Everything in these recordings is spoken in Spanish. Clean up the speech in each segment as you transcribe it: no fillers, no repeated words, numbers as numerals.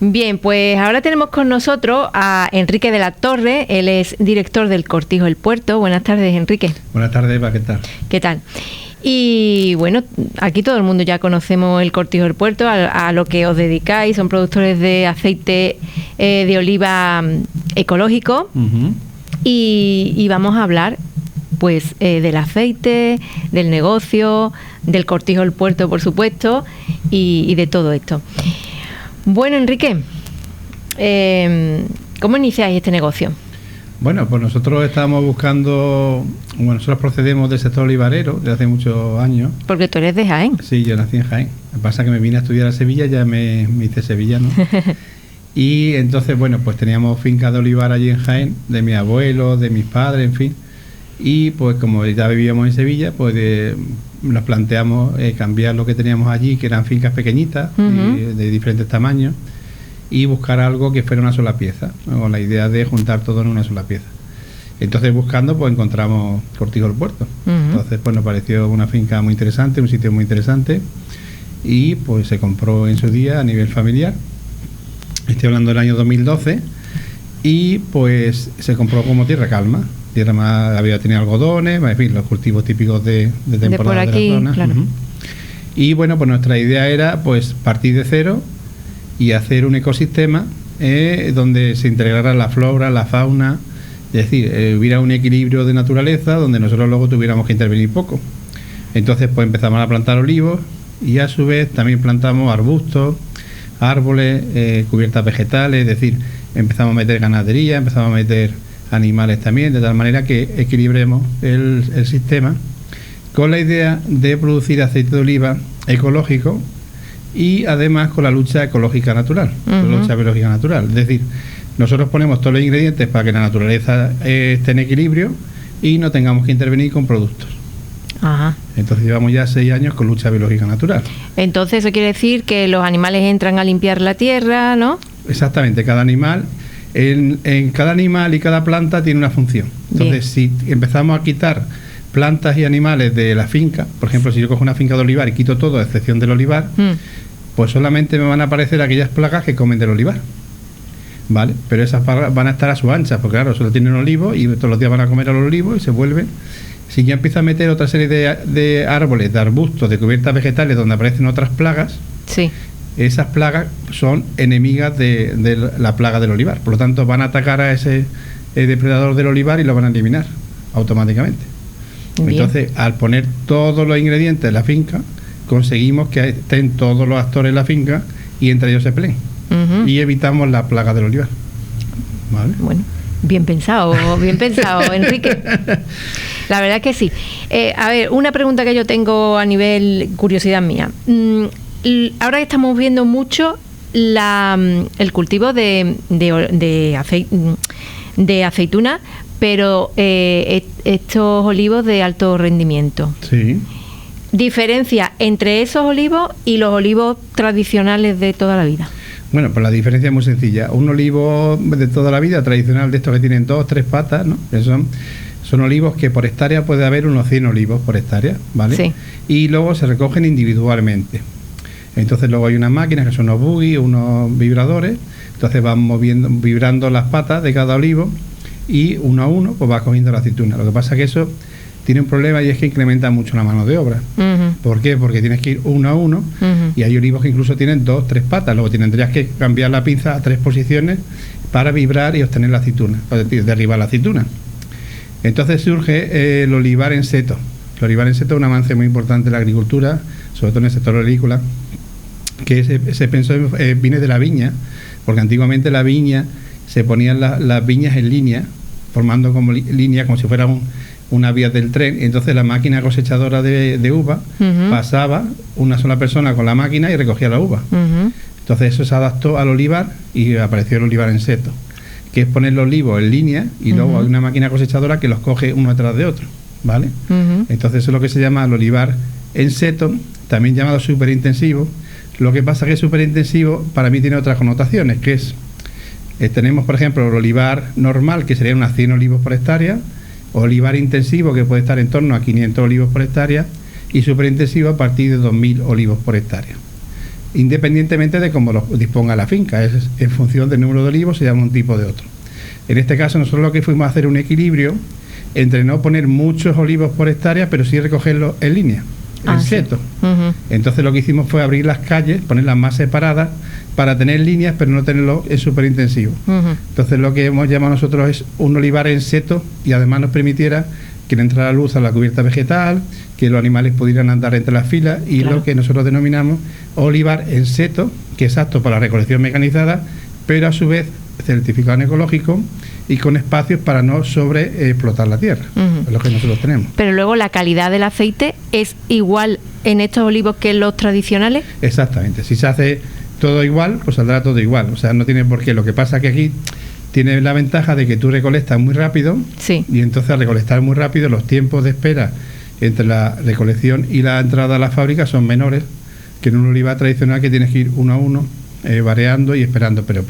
Bien, pues ahora tenemos con nosotros a Enrique de la Torre. Él es director del Cortijo El Puerto. Buenas tardes, Enrique. Buenas tardes, Eva, ¿qué tal? ¿Qué tal? Y bueno, aquí todo el mundo ya conocemos el Cortijo del Puerto, a lo que os dedicáis. Son productores de aceite de oliva ecológico. Uh-huh. Y vamos a hablar pues del aceite, del negocio, del Cortijo del Puerto, por supuesto, y de todo esto. Bueno, Enrique, ¿cómo iniciáis este negocio? Bueno, pues nosotros estábamos buscando, bueno, nosotros procedemos del sector olivarero de hace muchos años. Porque tú eres de Jaén. Sí, yo nací en Jaén. Lo que pasa es que me vine a estudiar a Sevilla, ya me hice sevillano. Y entonces, bueno, pues teníamos fincas de olivar allí en Jaén, de mis abuelos, de mis padres, en fin. Y pues como ya vivíamos en Sevilla, pues nos planteamos cambiar lo que teníamos allí, que eran fincas pequeñitas, uh-huh, de diferentes tamaños, y buscar algo que fuera una sola pieza, ¿no? Con la idea de juntar todo en una sola pieza. Entonces buscando, pues encontramos Cortijo del Puerto. Uh-huh. Entonces pues nos pareció una finca muy interesante, un sitio muy interesante, y pues se compró en su día a nivel familiar. Estoy hablando del año 2012, y pues se compró como tierra calma. Tierra más, había tenido algodones, en fin, los cultivos típicos de temporada de por aquí, de la zona. Claro. Uh-huh. Y bueno, pues nuestra idea era pues partir de cero y hacer un ecosistema donde se integrara la flora, la fauna, es decir, hubiera un equilibrio de naturaleza donde nosotros luego tuviéramos que intervenir poco. Entonces pues empezamos a plantar olivos y a su vez también plantamos arbustos, árboles, cubiertas vegetales, es decir, empezamos a meter ganadería, empezamos a meter animales también, de tal manera que equilibremos el sistema con la idea de producir aceite de oliva ecológico y además con la lucha ecológica natural, uh-huh, la lucha biológica natural. Es decir, nosotros ponemos todos los ingredientes para que la naturaleza esté en equilibrio y no tengamos que intervenir con productos. Ajá. Entonces llevamos ya 6 años con lucha biológica natural. Entonces eso quiere decir que los animales entran a limpiar la tierra, ¿no? Exactamente, cada animal... En cada animal y cada planta tiene una función. Entonces, bien, si empezamos a quitar plantas y animales de la finca, por ejemplo, si yo cojo una finca de olivar y quito todo, a excepción del olivar, pues solamente me van a aparecer aquellas plagas que comen del olivar, ¿vale? Pero esas plagas van a estar a su ancha, porque claro, solo tienen olivo y todos los días van a comer al olivo y se vuelven. Si ya empieza a meter otra serie de árboles, de arbustos, de cubiertas vegetales donde aparecen otras plagas, sí, esas plagas son enemigas de la plaga del olivar. Por lo tanto, van a atacar a ese depredador del olivar y lo van a eliminar automáticamente. Bien. Entonces, al poner todos los ingredientes en la finca, conseguimos que estén todos los actores en la finca y entre ellos se peleen. Uh-huh. Y evitamos la plaga del olivar. ¿Vale? Bueno, bien pensado, Enrique. La verdad que sí. A ver, una pregunta que yo tengo a nivel curiosidad mía. Ahora que estamos viendo mucho el cultivo de aceituna, pero estos olivos de alto rendimiento. Sí. ¿Diferencia entre esos olivos y los olivos tradicionales de toda la vida? Bueno, pues la diferencia es muy sencilla. Un olivo de toda la vida, tradicional, de estos que tienen 2 o 3 patas, ¿no? Que son olivos que por hectárea puede haber unos 100 olivos por hectárea, ¿vale? Sí. Y luego se recogen individualmente. Entonces luego hay unas máquinas que son unos buggy, unos vibradores, entonces van vibrando las patas de cada olivo y uno a uno pues va cogiendo la aceituna. Lo que pasa es que eso tiene un problema y es que incrementa mucho la mano de obra. Uh-huh. ¿Por qué? Porque tienes que ir uno a uno, uh-huh, y hay olivos que incluso tienen 2 o 3 patas, luego tendrías que cambiar la pinza a 3 posiciones para vibrar y obtener la aceituna, es decir, derribar la aceituna. Entonces surge el olivar en seto. El olivar en seto es un avance muy importante en la agricultura, sobre todo en el sector agrícola, que se pensó viene de la viña, porque antiguamente la viña se ponían las viñas en línea, formando como línea, como si fuera una vía del tren, y entonces la máquina cosechadora de uva, uh-huh, pasaba una sola persona con la máquina y recogía la uva. Uh-huh. Entonces eso se adaptó al olivar y apareció el olivar en seto, que es poner los olivos en línea y, uh-huh, luego hay una máquina cosechadora que los coge uno detrás de otro, ¿vale? Uh-huh. Entonces eso es lo que se llama el olivar en seto, también llamado superintensivo. Lo que pasa es que superintensivo para mí tiene otras connotaciones, que es, tenemos por ejemplo el olivar normal, que serían unas 100 olivos por hectárea, olivar intensivo, que puede estar en torno a 500 olivos por hectárea, y superintensivo a partir de 2.000 olivos por hectárea. independientemente de cómo lo disponga la finca. Es en función del número de olivos, se llama un tipo de otro. En este caso nosotros lo que fuimos a hacer un equilibrio entre no poner muchos olivos por hectárea, pero sí recogerlos en línea, en seto. Sí. Entonces lo que hicimos fue abrir las calles, ponerlas más separadas para tener líneas, pero no tenerlo en superintensivo. Entonces lo que hemos llamado nosotros es un olivar en seto, y además nos permitiera que le entrara luz a la cubierta vegetal, que los animales pudieran andar entre las filas, y lo que nosotros denominamos olivar en seto, que es apto para la recolección mecanizada, pero a su vez certificado en ecológico y con espacios para no sobreexplotar la tierra. Es lo que nosotros tenemos. Pero luego la calidad del aceite es igual en estos olivos que en los tradicionales. Exactamente. Si se hace todo igual, pues saldrá todo igual. O sea, no tiene por qué. Lo que pasa es que aquí tiene la ventaja de que tú recolectas muy rápido, sí, y entonces al recolectar muy rápido los tiempos de espera entre la recolección y la entrada a la fábrica son menores que en un olivar tradicional, que tienes que ir uno a uno, variando y esperando. Pero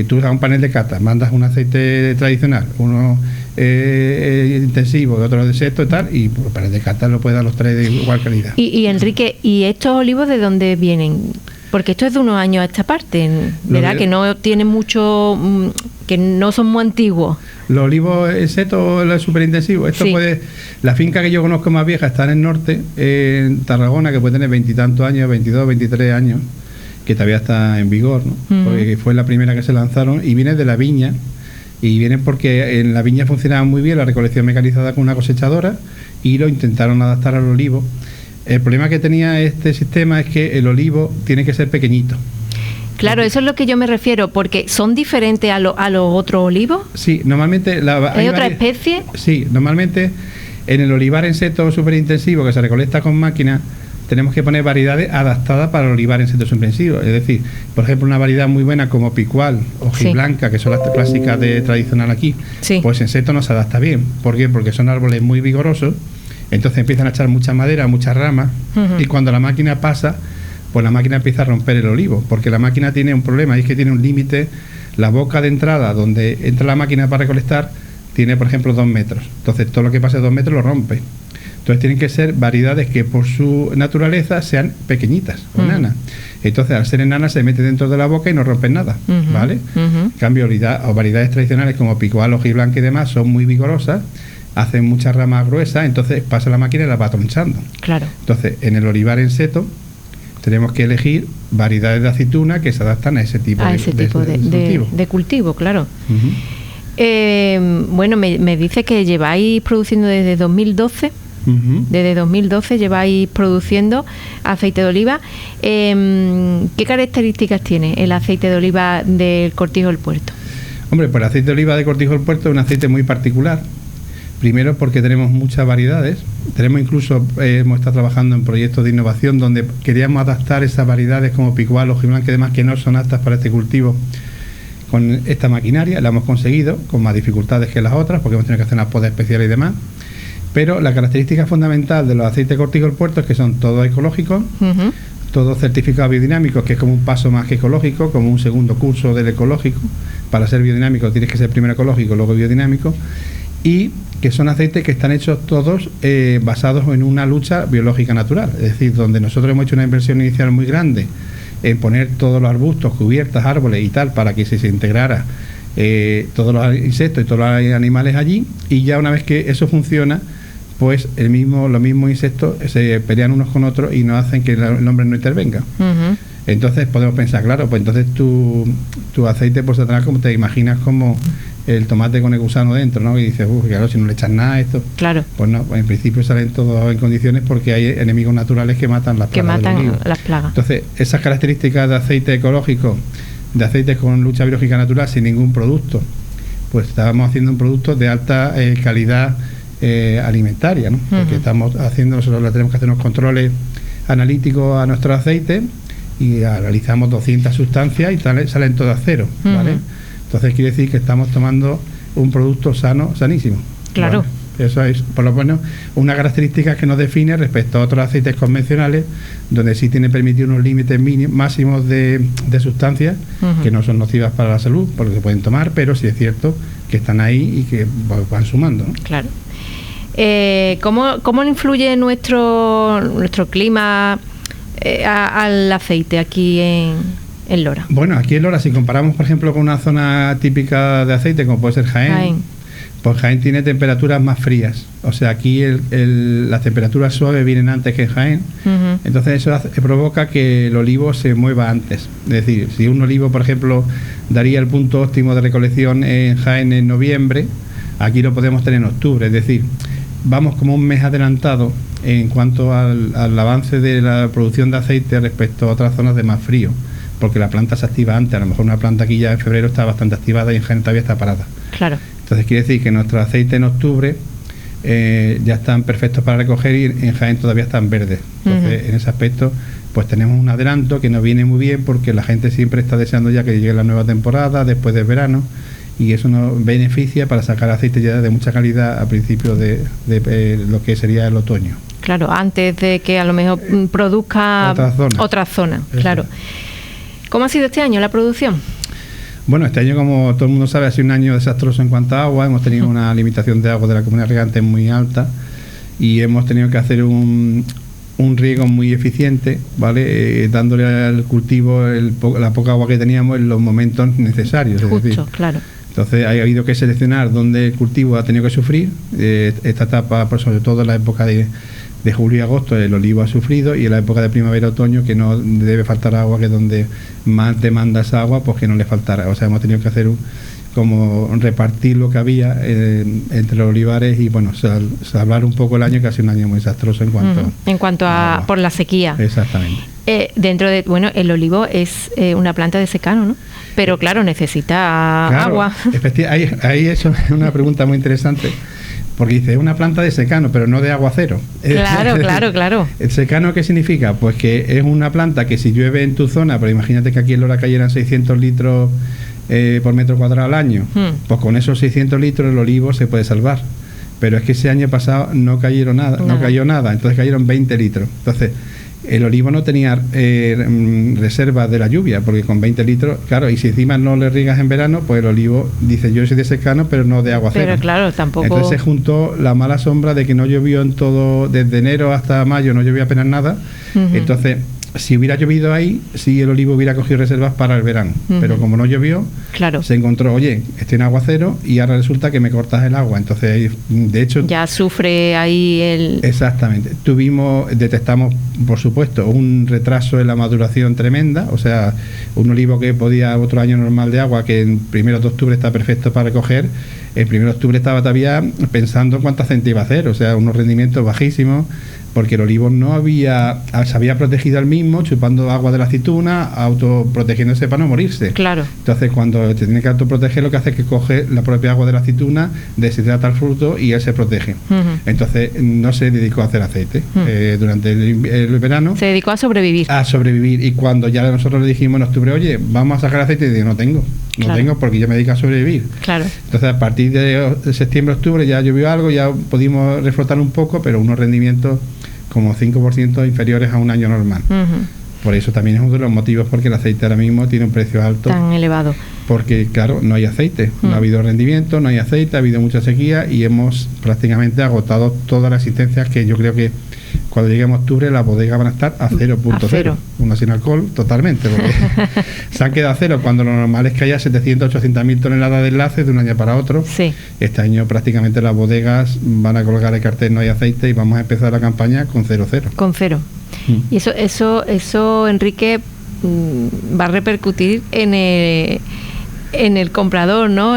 tú a un panel de cata mandas un aceite tradicional, uno intensivo, otro de seto y tal, y el panel de cata lo puede dar los tres de igual calidad. Y Enrique, ¿y estos olivos de dónde vienen? Porque esto es de unos años a esta parte, ¿verdad? Que no tienen mucho, que no son muy antiguos. Los olivos en seto, los superintensivos, esto sí. La finca que yo conozco más vieja está en el norte, en Tarragona, que puede tener 20 y tantos años, 22, 23 años, que todavía está en vigor, ¿no? Porque fue la primera que se lanzaron, y viene de la viña, y viene porque en la viña funcionaba muy bien la recolección mecanizada con una cosechadora, y lo intentaron adaptar al olivo. El problema que tenía este sistema es que el olivo tiene que ser pequeñito. Claro, eso es lo que yo me refiero, porque ¿son diferentes a los otros olivos? Sí, normalmente... ¿Hay otra especie? Sí, normalmente en el olivar en seto superintensivo que se recolecta con máquina, tenemos que poner variedades adaptadas para el olivar en seto superintensivo. Es decir, por ejemplo, una variedad muy buena como picual o hojiblanca, que son las clásicas tradicional aquí, pues en seto no se adapta bien. ¿Por qué? Porque son árboles muy vigorosos. Entonces empiezan a echar mucha madera, muchas ramas, y cuando la máquina pasa, pues la máquina empieza a romper el olivo, porque la máquina tiene un problema, y es que tiene un límite. La boca de entrada donde entra la máquina para recolectar tiene, por ejemplo, 2 metros. Entonces todo lo que pase 2 metros lo rompe. Entonces tienen que ser variedades que por su naturaleza sean pequeñitas o enanas. Entonces al ser enanas se mete dentro de la boca y no rompen nada, ¿vale? En cambio, variedades tradicionales como picual, hojiblanca y demás son muy vigorosas, hacen muchas ramas gruesas, entonces pasa la máquina y las va tronchando. Claro. Entonces, en el olivar en seto tenemos que elegir variedades de aceituna que se adaptan a ese tipo de cultivo, claro. Bueno, me dice que lleváis produciendo desde 2012. Desde 2012 lleváis produciendo aceite de oliva. ¿Qué características tiene el aceite de oliva del Cortijo del Puerto? Hombre, pues el aceite de oliva de Cortijo del Puerto es un aceite muy particular. Primero porque tenemos muchas variedades. Hemos estado trabajando en proyectos de innovación donde queríamos adaptar esas variedades como picual, hojiblanca y demás, que no son aptas para este cultivo, con esta maquinaria. La hemos conseguido con más dificultades que las otras, porque hemos tenido que hacer unas podas especiales y demás. Pero la característica fundamental de los aceites de Cortijo del Puerto es que son todos ecológicos, todos certificados biodinámicos, que es como un paso más que ecológico, como un segundo curso del ecológico. Para ser biodinámico tienes que ser primero ecológico, luego biodinámico. Y que son aceites que están hechos todos basados en una lucha biológica natural. Es decir, donde nosotros hemos hecho una inversión inicial muy grande en poner todos los arbustos, cubiertas, árboles y tal, para que se integrara todos los insectos y todos los animales allí, y ya una vez que eso funciona, pues los mismos insectos se pelean unos con otros y no hacen que el hombre no intervenga. Entonces podemos pensar, claro, pues entonces tu aceite pues saldrá como te imaginas, como el tomate con el gusano dentro, ¿no? Y dices, claro, si no le echas nada a esto. Claro. Pues no, en principio salen todos en condiciones porque hay enemigos naturales que matan las plagas. Entonces, esas características de aceite ecológico, de aceite con lucha biológica natural, sin ningún producto, pues estábamos haciendo un producto de alta calidad alimentaria, ¿no? Porque nosotros tenemos que hacer unos controles analíticos a nuestro aceite y realizamos 200 sustancias y salen todas cero, ¿vale? Entonces quiere decir que estamos tomando un producto sanísimo. Claro. ¿Vale? Eso es, por lo menos, una característica que nos define respecto a otros aceites convencionales, donde sí tiene permitido unos límites máximos de sustancias que no son nocivas para la salud, porque se pueden tomar, pero sí es cierto que están ahí y que van sumando, ¿no? Claro. ¿Cómo influye nuestro clima al aceite aquí en Lora? Bueno, aquí en Lora, si comparamos, por ejemplo, con una zona típica de aceite, como puede ser Jaén. Pues Jaén tiene temperaturas más frías. O sea, aquí las temperaturas suaves vienen antes que en Jaén. Entonces eso provoca que el olivo se mueva antes. Es decir, si un olivo, por ejemplo, daría el punto óptimo de recolección en Jaén en noviembre, aquí lo podemos tener en octubre. Es decir, vamos como un mes adelantado en cuanto al avance de la producción de aceite respecto a otras zonas de más frío, porque la planta se activa antes. A lo mejor una planta aquí ya en febrero está bastante activada y en Jaén todavía está parada. Claro. Entonces quiere decir que nuestros aceites en octubre ya están perfectos para recoger y en Jaén todavía están verdes. Entonces en ese aspecto pues tenemos un adelanto que nos viene muy bien, porque la gente siempre está deseando ya que llegue la nueva temporada después del verano, y eso nos beneficia para sacar aceite ya de mucha calidad a principios de lo que sería el otoño. Claro, antes de que a lo mejor produzca otra zona. Claro. ¿Cómo ha sido este año la producción? Bueno, este año, como todo el mundo sabe, ha sido un año desastroso en cuanto a agua. Hemos tenido una limitación de agua de la comunidad regante muy alta y hemos tenido que hacer un riego muy eficiente, ¿vale? Dándole al cultivo la poca agua que teníamos en los momentos necesarios. Justo, es decir, claro. Entonces ha habido que seleccionar dónde el cultivo ha tenido que sufrir. Esta etapa, pues, sobre todo en la época de julio y agosto, el olivo ha sufrido, y en la época de primavera-otoño, que no debe faltar agua, que es donde más demanda esa agua, pues que no le faltara. O sea, hemos tenido que hacer como repartir lo que había entre los olivares y, bueno, salvar un poco el año, que ha sido un año muy desastroso en cuanto a agua. Por la sequía. Exactamente. Dentro de, bueno, el olivo es una planta de secano, ¿no? Pero claro, necesita agua. Ahí eso es una pregunta muy interesante. Porque dice, es una planta de secano, pero no de aguacero. Claro. ¿El secano qué significa? Pues que es una planta que si llueve en tu zona, pero imagínate que aquí en Lora cayeran 600 litros por metro cuadrado al año, pues con esos 600 litros el olivo se puede salvar. Pero es que ese año pasado no cayó nada, entonces cayeron 20 litros. Entonces, el olivo no tenía reservas de la lluvia, porque con 20 litros, claro, y si encima no le riegas en verano, pues el olivo dice, yo soy de secano, pero no de aguacero. Pero claro, tampoco. Entonces se juntó la mala sombra de que no llovió en todo, desde enero hasta mayo no llovió apenas nada. Entonces, si hubiera llovido ahí, sí, el olivo hubiera cogido reservas para el verano. Pero como no llovió, se encontró, oye, estoy en aguacero y ahora resulta que me cortas el agua. Entonces, de hecho, ya sufre ahí el... Exactamente. Detectamos, por supuesto, un retraso en la maduración tremenda. O sea, un olivo que podía otro año normal de agua, que en 1 de octubre está perfecto para recoger, en 1 de octubre estaba todavía pensando en cuánta aceite iba a hacer. O sea, unos rendimientos bajísimos, porque el olivo se había protegido al mismo, chupando agua de la aceituna, autoprotegiéndose para no morirse. Claro. Entonces, cuando te tiene que autoproteger, lo que hace es que coge la propia agua de la aceituna, deshidrata el fruto y él se protege. Entonces, no se dedicó a hacer aceite. Durante el verano se dedicó a sobrevivir. Y cuando ya nosotros le dijimos en octubre, oye, vamos a sacar aceite, y digo, no tengo porque yo me dedico a sobrevivir. Claro. Entonces, a partir de septiembre, octubre ya llovió algo, ya pudimos reflotar un poco, pero unos rendimientos como 5% inferiores a un año normal. Por eso también es uno de los motivos porque el aceite ahora mismo tiene un precio alto. Tan elevado. Porque, claro, no hay aceite, no ha habido rendimiento, no hay aceite, ha habido mucha sequía y hemos prácticamente agotado todas las existencias, que yo creo que cuando lleguemos a octubre las bodegas van a estar a 0.0. Una sin alcohol, totalmente, porque se han quedado a cero, cuando lo normal es que haya 700-800.000 toneladas de enlaces de un año para otro. Sí. Este año prácticamente las bodegas van a colgar el cartel no hay aceite y vamos a empezar la campaña con 0.0. Con cero. Y eso, Enrique, va a repercutir en el comprador, ¿no?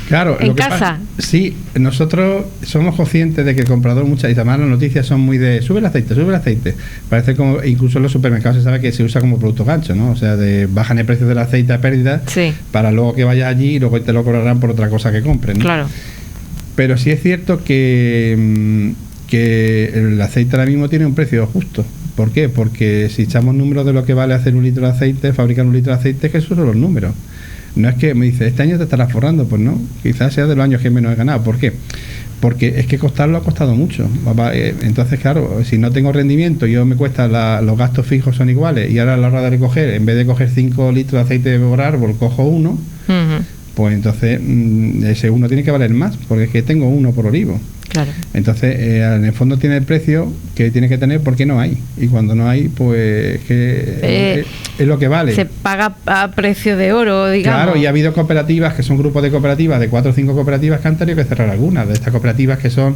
Claro, en casa. Sí, nosotros somos conscientes de que el comprador, y además las noticias son muy de sube el aceite. Parece como, incluso en los supermercados se sabe que se usa como producto gancho, ¿no? O sea, bajan el precio del aceite a pérdida, para luego que vayas allí y luego te lo cobrarán por otra cosa que compren, ¿no? Claro. Pero sí es cierto que el aceite ahora mismo tiene un precio justo. ¿Por qué? Porque si echamos números de lo que vale hacer un litro de aceite, fabricar un litro de aceite, que esos son los números. No es que me dice, este año te estarás forrando, pues no, quizás sea de los años que menos he ganado. ¿Por qué? Porque es que costarlo ha costado mucho. Entonces, claro, si no tengo rendimiento, me cuesta los gastos fijos son iguales, y ahora a la hora de recoger, en vez de coger 5 litros de aceite por árbol, cojo 1, pues entonces ese 1 tiene que valer más, porque es que tengo 1 por olivo. Claro. Entonces, en el fondo tiene el precio que tiene que tener porque no hay. Y cuando no hay, pues es lo que vale. Se paga a precio de oro, digamos. Claro, y ha habido cooperativas que son grupos de cooperativas, de 4 o 5 cooperativas que han tenido que cerrar algunas. De estas cooperativas que son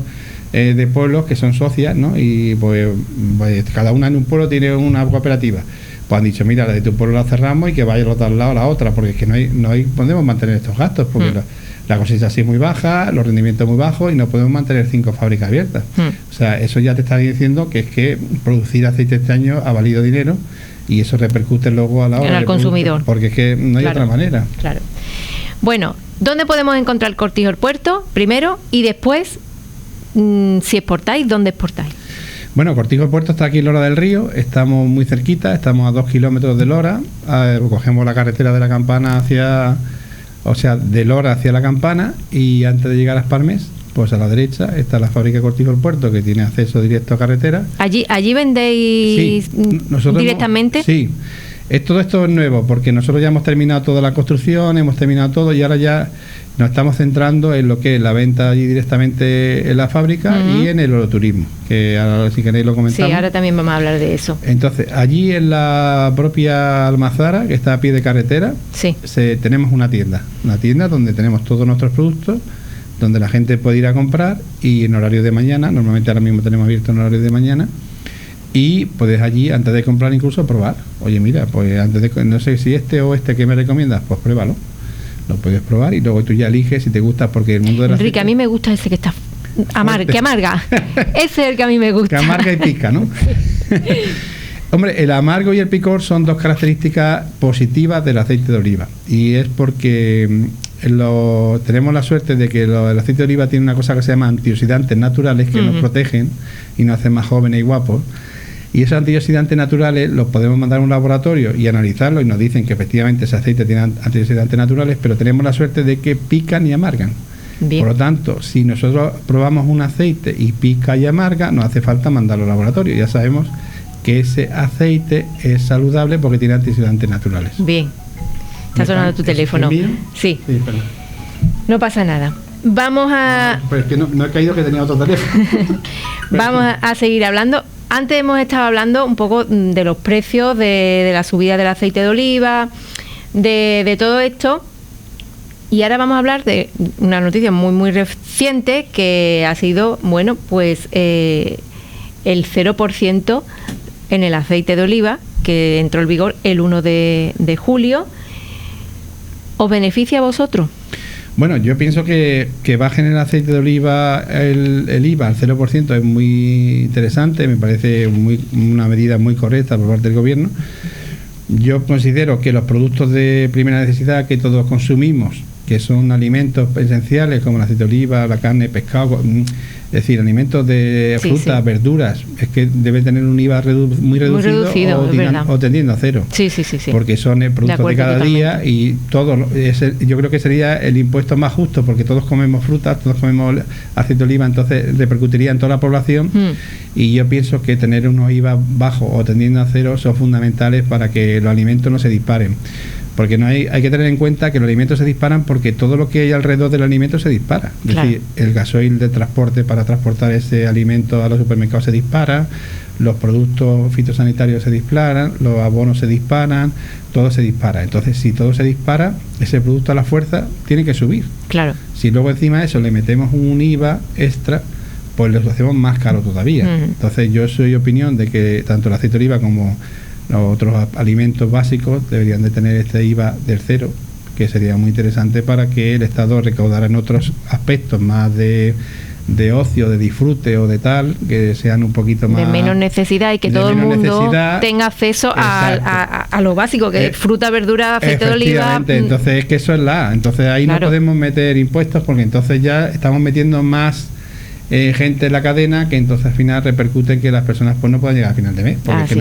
de pueblos, que son socias, ¿no? Y pues cada una en un pueblo tiene una cooperativa. Pues han dicho, mira, la de tu pueblo la cerramos y que vaya los de al lado a la otra, porque es que no hay podemos mantener estos gastos, porque la cosecha así es muy baja, los rendimientos muy bajos y no podemos mantener 5 fábricas abiertas. O sea, eso ya te está diciendo que es que producir aceite este año ha valido dinero y eso repercute luego a la hora al consumidor. Porque es que no hay otra manera. Claro. Bueno, ¿dónde podemos encontrar el Cortijo del Puerto? Primero, y después, si exportáis, ¿dónde exportáis? Bueno, Cortijo del Puerto está aquí en Lora del Río, estamos muy cerquita, estamos a 2 kilómetros de Lora, cogemos la carretera de la Campana de Lora hacia la Campana, y antes de llegar a Espalmes, pues a la derecha está la fábrica de Cortijo del Puerto, que tiene acceso directo a carretera. ¿Allí vendéis directamente? Sí. Todo esto es nuevo, porque nosotros ya hemos terminado toda la construcción, hemos terminado todo, y ahora ya nos estamos centrando en lo que es la venta allí directamente en la fábrica y en el oroturismo, que ahora si queréis lo comentamos. Sí, ahora también vamos a hablar de eso. Entonces, allí en la propia Almazara, que está a pie de carretera, tenemos una tienda donde tenemos todos nuestros productos, donde la gente puede ir a comprar, y en horario de mañana, normalmente ahora mismo tenemos abierto en horario de mañana, y puedes allí, antes de comprar, incluso probar. Oye, mira, pues no sé si este o este que me recomiendas, pues pruébalo. Lo puedes probar y luego tú ya eliges si te gusta, porque el mundo de la Enrique, a mí me gusta ese que está que amarga. Ese es el que a mí me gusta. Que amarga y pica, ¿no? Hombre, el amargo y el picor son dos características positivas del aceite de oliva, y es porque tenemos la suerte de que el aceite de oliva tiene una cosa que se llama antioxidantes naturales que nos protegen y nos hacen más jóvenes y guapos. Y esos antioxidantes naturales los podemos mandar a un laboratorio y analizarlos, y nos dicen que efectivamente ese aceite tiene antioxidantes naturales, pero tenemos la suerte de que pican y amargan. Bien. Por lo tanto, si nosotros probamos un aceite y pica y amarga, no hace falta mandarlo al laboratorio. Ya sabemos que ese aceite es saludable porque tiene antioxidantes naturales. Bien. Está sonando tu teléfono. Sí. Perdón. No pasa nada. Vamos a... Pues es que no he caído, que tenía otro teléfono. Vamos a seguir hablando. Antes hemos estado hablando un poco de los precios, de la subida del aceite de oliva, de todo esto. Y ahora vamos a hablar de una noticia muy, muy reciente, que ha sido, bueno, pues el 0% en el aceite de oliva, que entró en vigor el 1 de julio. ¿Os beneficia a vosotros? Bueno, yo pienso que bajen el aceite de oliva el IVA al 0% es muy interesante, me parece una medida muy correcta por parte del gobierno. Yo considero que los productos de primera necesidad que todos consumimos, que son alimentos esenciales como el aceite de oliva, la carne, pescado, es decir, alimentos de frutas, verduras, es que debe tener un IVA muy reducido o tendiendo a cero. Sí. Porque son productos de cada día, y yo creo que sería el impuesto más justo, porque todos comemos frutas, todos comemos aceite de oliva, entonces repercutiría en toda la población. Y yo pienso que tener unos IVA bajos o tendiendo a cero son fundamentales para que los alimentos no se disparen. Porque hay que tener en cuenta que los alimentos se disparan porque todo lo que hay alrededor del alimento se dispara. Es decir, el gasoil de transporte para transportar ese alimento a los supermercados se dispara, los productos fitosanitarios se disparan, los abonos se disparan, todo se dispara. Entonces, si todo se dispara, ese producto a la fuerza tiene que subir. Claro. Si luego encima de eso le metemos un IVA extra, pues lo hacemos más caro todavía. Entonces, yo soy de opinión de que tanto el aceite de oliva como los otros alimentos básicos deberían de tener este IVA del 0, que sería muy interesante para que el Estado recaudara en otros aspectos más de ocio, de disfrute o de tal, que sean un poquito más... De menos necesidad, y que todo el mundo tenga acceso a lo básico, que es fruta, verdura, aceite de oliva. Entonces es que eso es entonces ahí no podemos meter impuestos, porque entonces ya estamos metiendo más gente en la cadena, que entonces al final repercute en que las personas pues no puedan llegar a final de mes, porque es que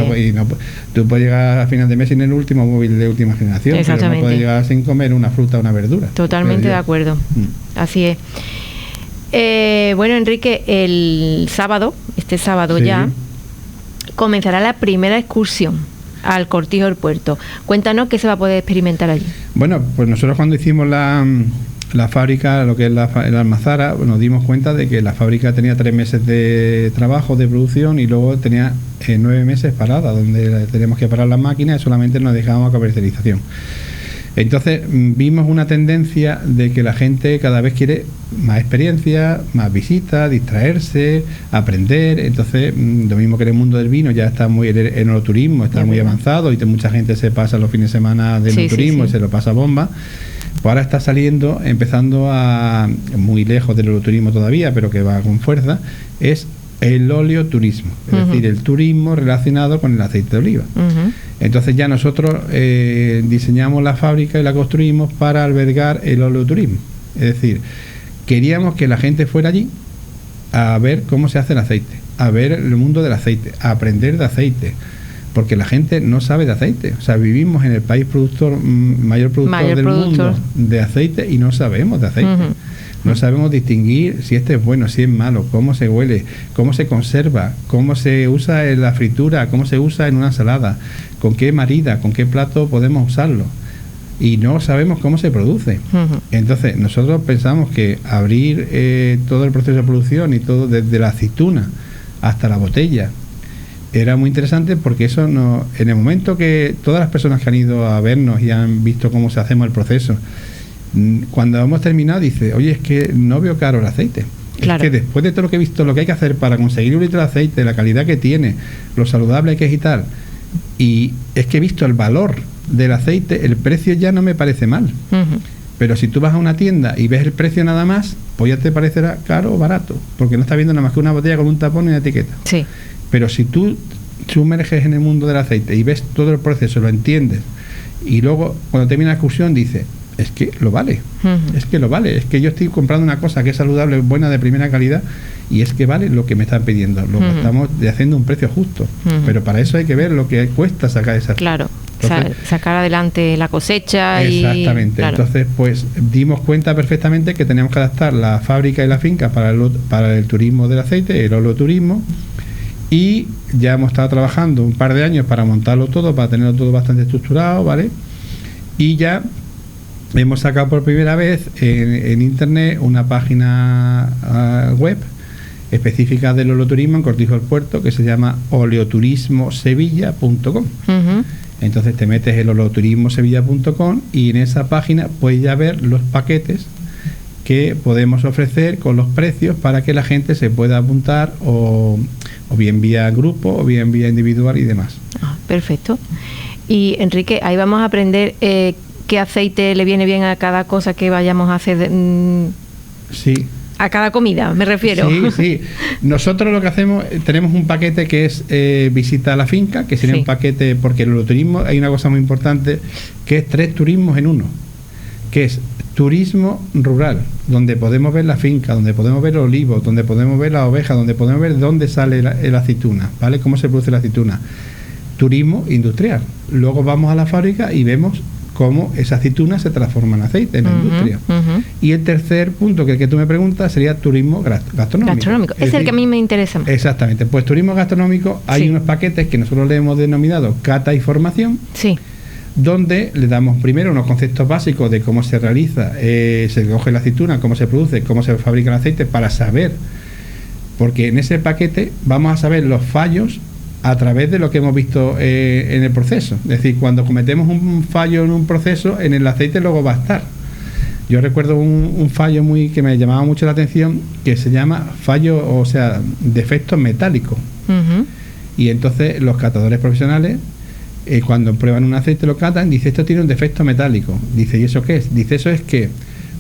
tú puedes llegar a final de mes sin el último móvil de última generación, pero no puedes llegar sin comer una fruta o una verdura. Totalmente de acuerdo. Así es. Bueno, Enrique, este sábado ya comenzará la primera excursión al Cortijo del Puerto. Cuéntanos qué se va a poder experimentar allí. Bueno, pues nosotros cuando hicimos la fábrica, lo que es la Almazara, nos dimos cuenta de que la fábrica tenía 3 meses de trabajo, de producción, y luego tenía 9 meses parada, donde teníamos que parar las máquinas y solamente nos dejábamos a comercialización. Entonces vimos una tendencia de que la gente cada vez quiere más experiencia, más visitas, distraerse, aprender. Entonces, lo mismo que en el mundo del vino, ya está muy, el enoturismo está muy avanzado y mucha gente se pasa los fines de semana de enoturismo y se lo pasa bomba. Pues ahora está saliendo, empezando a, muy lejos del enoturismo todavía, pero que va con fuerza, es el oleoturismo, es decir, el turismo relacionado con el aceite de oliva. Entonces ya nosotros diseñamos la fábrica y la construimos para albergar el oleoturismo. Es decir, queríamos que la gente fuera allí a ver cómo se hace el aceite, a ver el mundo del aceite, a aprender de aceite, porque la gente no sabe de aceite. O sea, vivimos en el país mayor productor del mundo de aceite y no sabemos de aceite. No sabemos distinguir si este es bueno, si es malo, cómo se huele, cómo se conserva, cómo se usa en la fritura, cómo se usa en una ensalada, con qué marida, con qué plato podemos usarlo. Y no sabemos cómo se produce. Entonces, nosotros pensamos que abrir todo el proceso de producción y todo desde la aceituna hasta la botella era muy interesante, porque eso en el momento que todas las personas que han ido a vernos y han visto cómo se hacemos el proceso, cuando hemos terminado dice, oye, es que no veo caro el aceite. Claro. Es que después de todo lo que he visto, lo que hay que hacer para conseguir 1 litro de aceite, la calidad que tiene, lo saludable que es y tal, y es que he visto el valor del aceite, el precio ya no me parece mal. Pero si tú vas a una tienda y ves el precio nada más, pues ya te parecerá caro o barato, porque no estás viendo nada más que una botella con un tapón y una etiqueta. Sí. Pero si tú sumerges en el mundo del aceite y ves todo el proceso, lo entiendes, y luego cuando termina la excursión dices, es que lo vale, es que lo vale, es que yo estoy comprando una cosa que es saludable, buena, de primera calidad, y es que vale lo que me están pidiendo, lo que estamos haciendo un precio justo, pero para eso hay que ver lo que cuesta sacar esa. Claro. Entonces, sacar adelante la cosecha. Exactamente. Claro. Entonces, pues dimos cuenta perfectamente que teníamos que adaptar la fábrica y la finca para el turismo del aceite, el oleoturismo, y ya hemos estado trabajando un par de años para montarlo todo, para tenerlo todo bastante estructurado, ¿vale? Y ya hemos sacado por primera vez en internet una página web específica del oleoturismo en Cortijo del Puerto, que se llama oleoturismosevilla.com. Entonces te metes en oleoturismosevilla.com y en esa página puedes ya ver los paquetes que podemos ofrecer con los precios para que la gente se pueda apuntar o bien vía grupo o bien vía individual y demás. Perfecto. Y Enrique, ahí vamos a aprender qué aceite le viene bien a cada cosa que vayamos a hacer. Sí. A cada comida, me refiero. Sí. Nosotros lo que hacemos, tenemos un paquete que es visita a la finca, que sería un paquete, porque en el turismo hay una cosa muy importante, que es 3 turismos en uno, que es turismo rural, donde podemos ver la finca, donde podemos ver los olivos, donde podemos ver la oveja, donde podemos ver dónde sale la aceituna, ¿vale? Cómo se produce la aceituna. Turismo industrial. Luego vamos a la fábrica y vemos cómo esa aceituna se transforma en aceite en la industria. Y el tercer punto que tú me preguntas sería turismo gastronómico. Es el que a mí me interesa más. Exactamente. Pues turismo gastronómico, hay unos paquetes que nosotros le hemos denominado cata y formación, donde le damos primero unos conceptos básicos de cómo se realiza, se coge la aceituna, cómo se produce, cómo se fabrica el aceite, para saber, porque en ese paquete vamos a saber los fallos a través de lo que hemos visto en el proceso. Es decir, cuando cometemos un fallo en un proceso, en el aceite luego va a estar. Yo recuerdo un fallo que me llamaba mucho la atención, que se llama fallo, o sea, defecto metálico. Y entonces los catadores profesionales, cuando prueban un aceite, lo catan, dice, esto tiene un defecto metálico. Dice, ¿y eso qué es? Dice, eso es que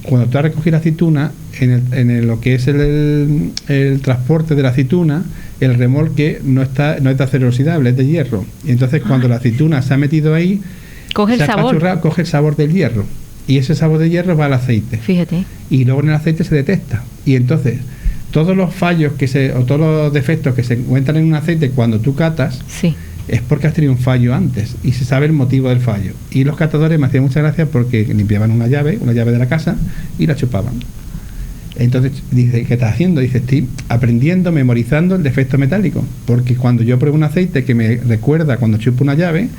cuando tú has recogido la aceituna, en lo que es el transporte de la aceituna, el remolque no es de acero inoxidable, es de hierro. Y entonces cuando la aceituna se ha metido ahí, coge el sabor del hierro. Y ese sabor de hierro va al aceite. Fíjate. Y luego en el aceite se detecta. Y entonces todos los fallos o todos los defectos que se encuentran en un aceite cuando tú catas, es porque has tenido un fallo antes y se sabe el motivo del fallo. Y los catadores me hacían mucha gracia porque limpiaban una llave de la casa y la chupaban. Entonces dice, ¿qué estás haciendo? Dice, estoy aprendiendo, memorizando el defecto metálico, porque cuando yo pruebo un aceite que me recuerda cuando chupo una llave,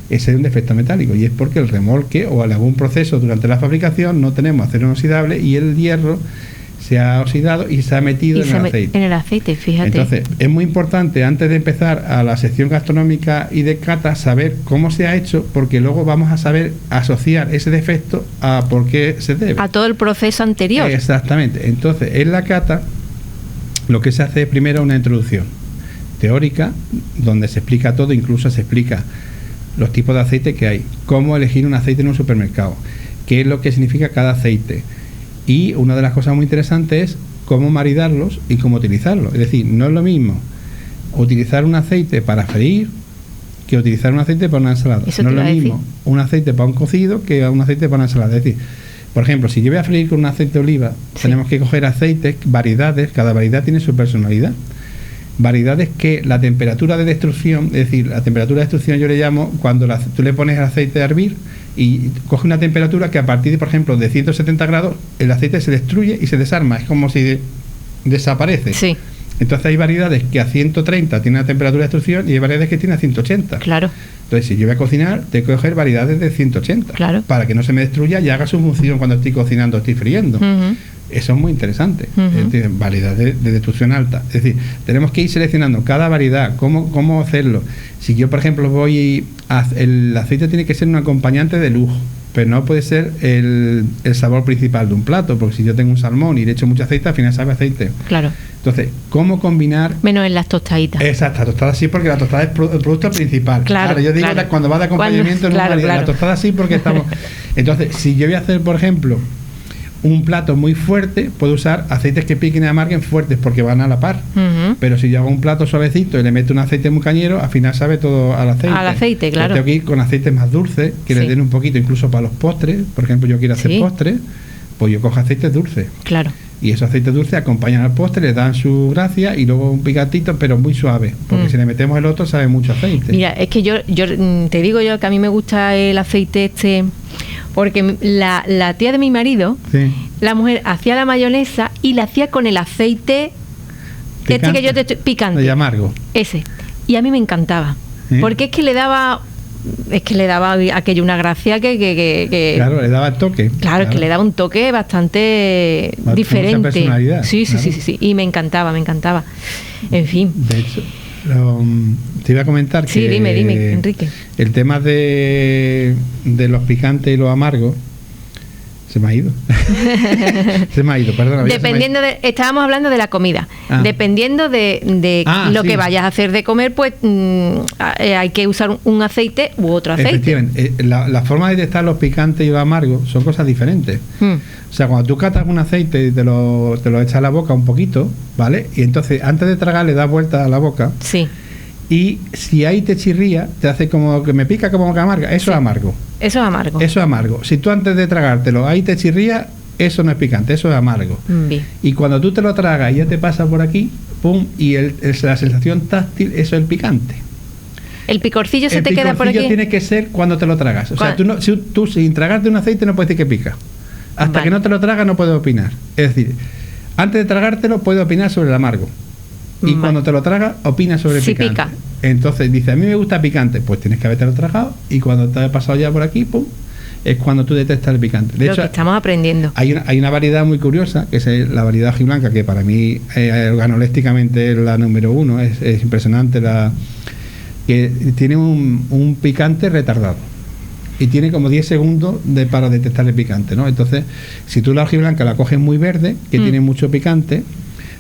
ese es un defecto metálico, y es porque el remolque o en algún proceso durante la fabricación no tenemos acero inoxidable y el hierro se ha oxidado y se ha metido en el aceite. En el aceite, fíjate. Entonces, es muy importante, antes de empezar a la sección gastronómica y de cata, saber cómo se ha hecho, porque luego vamos a saber asociar ese defecto a por qué se debe. A todo el proceso anterior. Exactamente. Entonces, en la cata, lo que se hace es primero una introducción teórica, donde se explica todo, incluso se explica los tipos de aceite que hay, cómo elegir un aceite en un supermercado, qué es lo que significa cada aceite. Y una de las cosas muy interesantes es cómo maridarlos y cómo utilizarlos. Es decir, no es lo mismo utilizar un aceite para freír que utilizar un aceite para una ensalada. Eso no es lo mismo decir. Un aceite para un cocido que un aceite para una ensalada. Es decir, por ejemplo, si yo voy a freír con un aceite de oliva, tenemos que coger aceites, variedades, cada variedad tiene su personalidad. Variedades que la temperatura de destrucción, es decir, la temperatura de destrucción yo le llamo cuando tú le pones el aceite a hervir y coge una temperatura que a partir de, por ejemplo, de 170 grados, el aceite se destruye y se desarma, es como si desaparece. Sí. Entonces hay variedades que a 130 tienen una temperatura de destrucción y hay variedades que tienen a 180. Claro. Entonces, si yo voy a cocinar, tengo que coger variedades de 180. Claro. Para que no se me destruya y haga su función cuando estoy cocinando, estoy friendo. Uh-huh. Eso es muy interesante. Uh-huh. Es decir, variedad de destrucción alta. Es decir, tenemos que ir seleccionando cada variedad, cómo hacerlo. Si yo, por ejemplo, el aceite tiene que ser un acompañante de lujo, pero no puede ser el sabor principal de un plato, porque si yo tengo un salmón y le echo mucho aceite, al final sabe aceite. Claro. Entonces, ¿cómo combinar? Menos en las tostaditas. Exacto, la tostada sí, porque la tostada es el producto principal. Claro, yo digo claro. Cuando va de acompañamiento, la tostada sí, porque estamos... Entonces, si yo voy a hacer, por ejemplo, un plato muy fuerte, puedo usar aceites que piquen y amarguen fuertes porque van a la par. Uh-huh. Pero si yo hago un plato suavecito y le meto un aceite muy cañero, al final sabe todo al aceite. Al aceite, claro. Yo tengo que ir con aceites más dulces, que le den un poquito incluso para los postres. Por ejemplo, yo quiero hacer postres, pues yo cojo aceites dulces. Claro. Y esos aceites dulces acompañan al postre, le dan su gracia y luego un picantito, pero muy suave. Porque si le metemos el otro, sabe mucho aceite. Mira, es que yo te digo yo que a mí me gusta el aceite este... Porque la tía de mi marido, la mujer, hacía la mayonesa y la hacía con el aceite picante. Este que yo te estoy picante. De amargo. Ese. Y a mí me encantaba. Porque es que le daba aquello una gracia que claro, le daba el toque. Claro, es que le daba un toque bastante diferente. Mucha personalidad. Sí. Y me encantaba. En fin. De hecho, te iba a comentar que... Sí, dime, Enrique. El tema de los picantes y los amargos se me ha ido. Perdona. Estábamos hablando de la comida. Dependiendo de lo que vayas a hacer de comer, pues hay que usar un aceite u otro aceite. Efectivamente. La forma de detectar los picantes y los amargos son cosas diferentes. O sea, cuando tú catas un aceite y te lo echas a la boca un poquito, ¿vale? Y entonces, antes de tragar, le das vuelta a la boca. Sí. Y si ahí te chirría, te hace como que me pica, como que amarga. Eso es amargo. Eso es amargo. Eso es amargo. Si tú antes de tragártelo ahí te chirría, eso no es picante, eso es amargo. Bien. Y cuando tú te lo tragas y ya te pasa por aquí, pum, y la sensación táctil, eso es el picante. El picorcillo se te queda por aquí. El picorcillo tiene que ser cuando te lo tragas. O sea, tú sin tragarte un aceite no puedes decir que pica. Hasta que no te lo tragas no puedes opinar. Es decir, antes de tragártelo puedes opinar sobre el amargo. Y cuando te lo tragas, opinas sobre el picante. Pica. Entonces dice, a mí me gusta picante, pues tienes que habértelo tragado y cuando te haya pasado ya por aquí, pum, es cuando tú detectas el picante. De hecho, que estamos aprendiendo. Hay una variedad muy curiosa, que es la variedad hojiblanca, que para mí organolépticamente es la número uno, es impresionante, que tiene un picante retardado. Y tiene como 10 segundos para detectar el picante, ¿no? Entonces, si tú la hojiblanca la coges muy verde, que tiene mucho picante,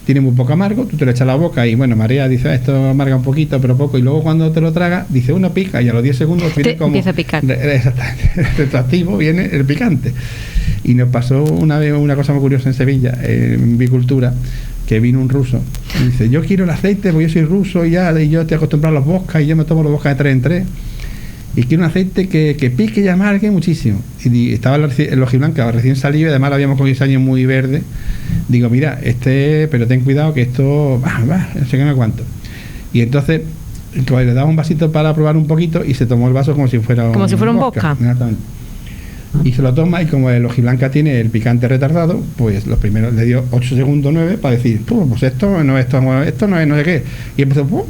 tiene muy poco amargo, tú te lo echas a la boca y bueno, María dice, esto amarga un poquito, pero poco, y luego cuando te lo tragas, dice, uno pica, y a los 10 segundos viene como... empieza a picar. Exactamente, retroactivo viene el picante. Y nos pasó una vez una cosa muy curiosa en Sevilla, en Bicultura, que vino un ruso, y dice, yo quiero el aceite, porque yo soy ruso y yo estoy acostumbrado a los vodkas, y yo me tomo los vodkas de 3 en 3, y quiero un aceite que pique y amargue muchísimo. Y estaba el hojiblanca recién salido y además lo habíamos cogido ese año muy verde. Digo, mira, pero ten cuidado que esto no sé qué me cuánto. Y entonces le daba un vasito para probar un poquito y se tomó el vaso como si fuera un vodka. Exactamente. y se lo toma, y como el hojiblanca tiene el picante retardado, pues los primeros le dio 8 segundos, 9 para decir, pues esto no es no sé qué, y empezó,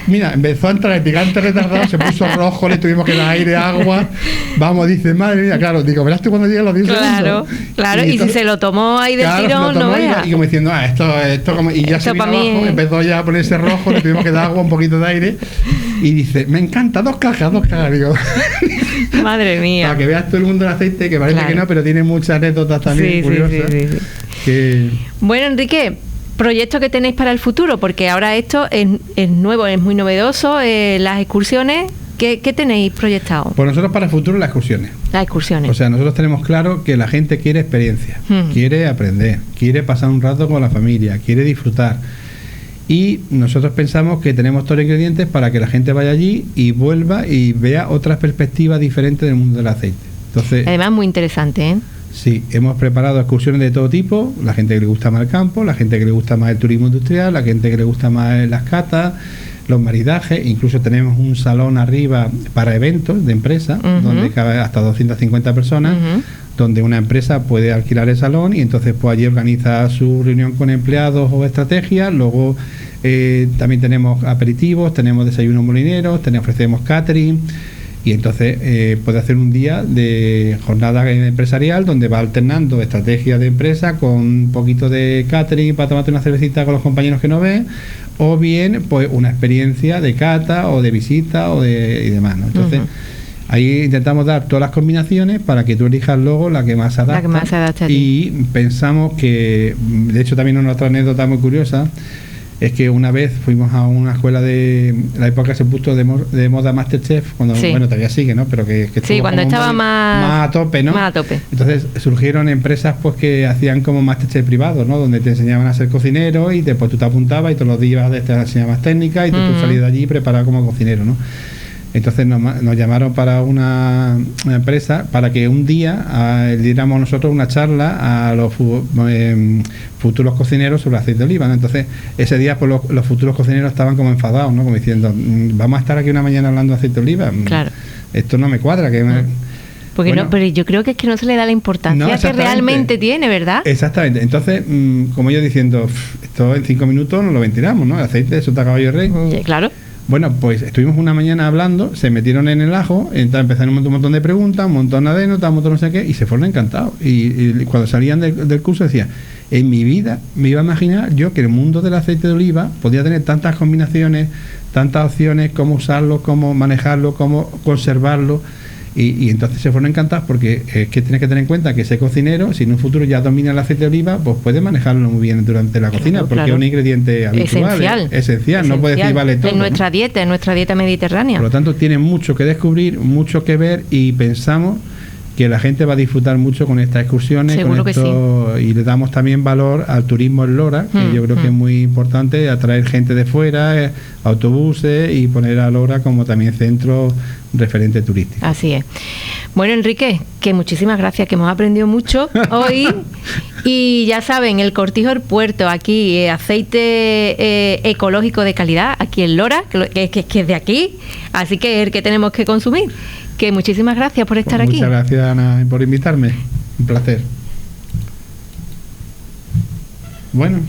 mira, empezó a entrar el picante retardado, se puso rojo, le tuvimos que dar aire, agua, vamos, dice, madre mía, claro, digo, verás tú cuando lleguen los 10 segundos. Claro, y entonces, si se lo tomó ahí de tirón, no veas. Y como diciendo, esto como, y ya esto se vino abajo, empezó ya a ponerse rojo, le tuvimos que dar agua, un poquito de aire, y dice, me encanta, 2 cajas, digo. Madre mía. Para que veas todo el mundo el aceite, que parece que no, pero tiene muchas anécdotas también curiosas. Sí. Bueno, Enrique, proyectos que tenéis para el futuro, porque ahora esto es nuevo, es muy novedoso, las excursiones, ¿qué tenéis proyectado? Pues nosotros para el futuro las excursiones. Las excursiones. O sea, nosotros tenemos claro que la gente quiere experiencia, quiere aprender, quiere pasar un rato con la familia, quiere disfrutar. Y nosotros pensamos que tenemos todos los ingredientes para que la gente vaya allí y vuelva y vea otras perspectivas diferentes del mundo del aceite. Entonces, además, muy interesante, ¿eh? Sí, hemos preparado excursiones de todo tipo, la gente que le gusta más el campo, la gente que le gusta más el turismo industrial, la gente que le gusta más las catas, los maridajes, incluso tenemos un salón arriba para eventos de empresa, donde cabe hasta 250 personas, donde una empresa puede alquilar el salón y entonces pues allí organiza su reunión con empleados o estrategias. Luego también tenemos aperitivos, tenemos desayunos molineros, ofrecemos catering, y entonces puede hacer un día de jornada empresarial donde va alternando estrategias de empresa con un poquito de catering para tomarte una cervecita con los compañeros que no ves, o bien pues una experiencia de cata o de visita y demás, ¿no? Entonces ahí intentamos dar todas las combinaciones para que tú elijas luego la que más se adapta. La que más se adapta a ti. Y pensamos que, de hecho también una otra anécdota muy curiosa, es que una vez fuimos a una escuela de la época, se puso de moda Masterchef, cuando bueno, todavía sigue, ¿no? Pero que sí, cuando estaba más a tope, ¿no? Más a tope. Entonces surgieron empresas pues que hacían como Masterchef privados, ¿no? Donde te enseñaban a ser cocinero y después tú te apuntabas y todos los días te enseñaban más técnicas y tú salías de allí preparado como cocinero, ¿no? Entonces nos llamaron para una empresa para que un día diéramos nosotros una charla a los futuros cocineros sobre aceite de oliva, ¿no? Entonces ese día pues los futuros cocineros estaban como enfadados, ¿no? Como diciendo, vamos a estar aquí una mañana hablando de aceite de oliva. Claro. Esto no me cuadra. Porque bueno, no, pero yo creo que es que no se le da la importancia que realmente tiene, ¿verdad? Exactamente. Entonces, como yo diciendo, esto en 5 minutos no lo ventilamos, ¿no? El aceite de sota caballo rey. Claro. Bueno, pues estuvimos una mañana hablando, se metieron en el ajo, entonces empezaron un montón de preguntas, un montón de anécdotas, un montón no sé qué, y se fueron encantados. Y cuando salían del curso decían, en mi vida me iba a imaginar yo que el mundo del aceite de oliva podía tener tantas combinaciones, tantas opciones, cómo usarlo, cómo manejarlo, cómo conservarlo. Y entonces se fueron encantados porque es que tienes que tener en cuenta que ese cocinero, si en un futuro ya domina el aceite de oliva, pues puede manejarlo muy bien durante la cocina, porque es un ingrediente habitual, esencial, no puede decir vale todo. En nuestra dieta, en nuestra dieta mediterránea. Por lo tanto, tiene mucho que descubrir, mucho que ver, y pensamos que la gente va a disfrutar mucho con estas excursiones. Seguro que sí. Y le damos también valor al turismo en Lora, que yo creo que es muy importante, atraer gente de fuera, autobuses, y poner a Lora como también centro referente turístico. Así es. Bueno, Enrique, que muchísimas gracias, que hemos aprendido mucho hoy. Y ya saben, el Cortijo del Puerto, aquí, aceite ecológico de calidad, aquí en Lora, que es de aquí, así que es el que tenemos que consumir. Que muchísimas gracias por estar aquí. Muchas gracias, Ana, por invitarme. Un placer. Bueno.